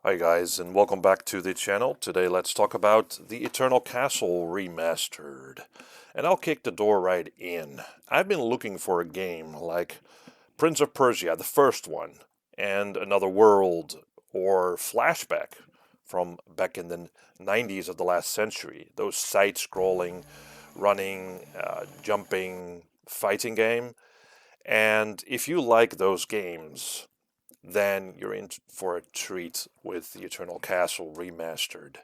Hi guys, and welcome back to the channel. Today let's talk about the Eternal Castle Remastered. And I'll kick the door right in. I've been looking for a game like Prince of Persia, the first one, and Another World, or Flashback from back in the 90s of the last century. Those side-scrolling, running, jumping, fighting game. And if you like those games, then you're in for a treat with the Eternal Castle Remastered.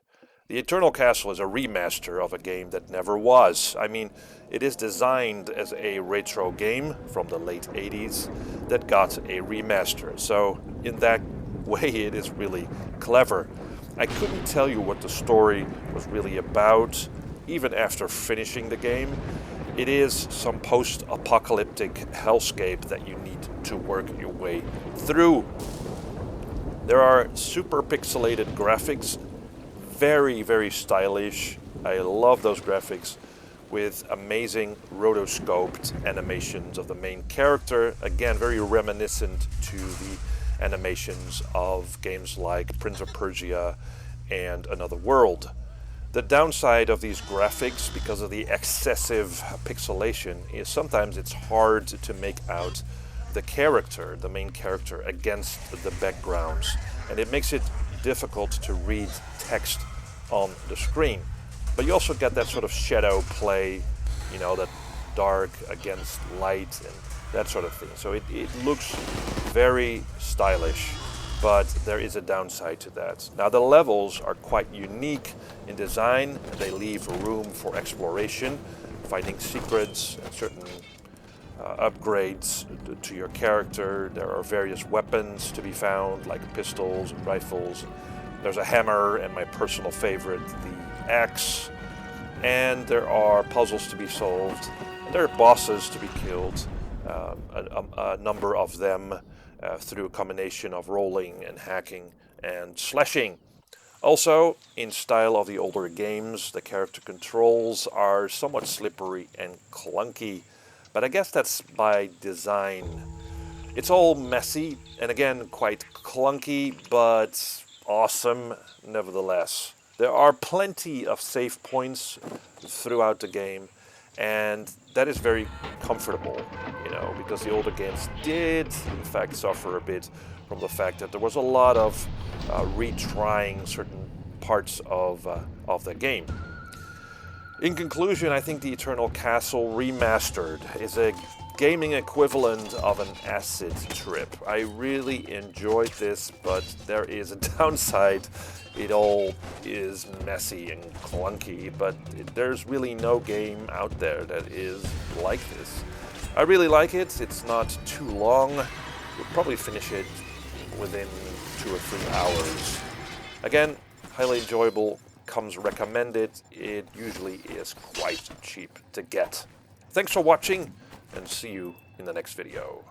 The Eternal Castle is a remaster of a game that never was. I mean, it is designed as a retro game from the late 80s that got a remaster. So in that way, it is really clever. I couldn't tell you what the story was really about, even after finishing the game. It is some post-apocalyptic hellscape that you need to work your way through. There are super pixelated graphics, very, very stylish. I love those graphics, with amazing rotoscoped animations of the main character. Again, very reminiscent to the animations of games like Prince of Persia and Another World. The downside of these graphics, because of the excessive pixelation, is sometimes it's hard to make out the character, the main character, against the backgrounds. And it makes it difficult to read text on the screen. But you also get that sort of shadow play, you know, that dark against light and that sort of thing. So it looks very stylish. But there is a downside to that. Now the levels are quite unique in design. They leave room for exploration, finding secrets and certain upgrades to your character. There are various weapons to be found, like pistols and rifles. There's a hammer and my personal favorite, the axe. And there are puzzles to be solved. There are bosses to be killed, a number of them. Through a combination of rolling and hacking and slashing. Also, in style of the older games, the character controls are somewhat slippery and clunky, but I guess that's by design. It's all messy and again quite clunky, but awesome nevertheless. There are plenty of save points throughout the game, and that is very comfortable, you know, because the older games did, in fact, suffer a bit from the fact that there was a lot of retrying certain parts of the game. In conclusion, I think the Eternal Castle Remastered is a gaming equivalent of an acid trip. I really enjoyed this, but there is a downside. It all is messy and clunky, but there's really no game out there that is like this. I really like it. It's not too long. You'll probably finish it within 2 or 3 hours. Again, highly enjoyable, comes recommended. It usually is quite cheap to get. Thanks for watching, and see you in the next video.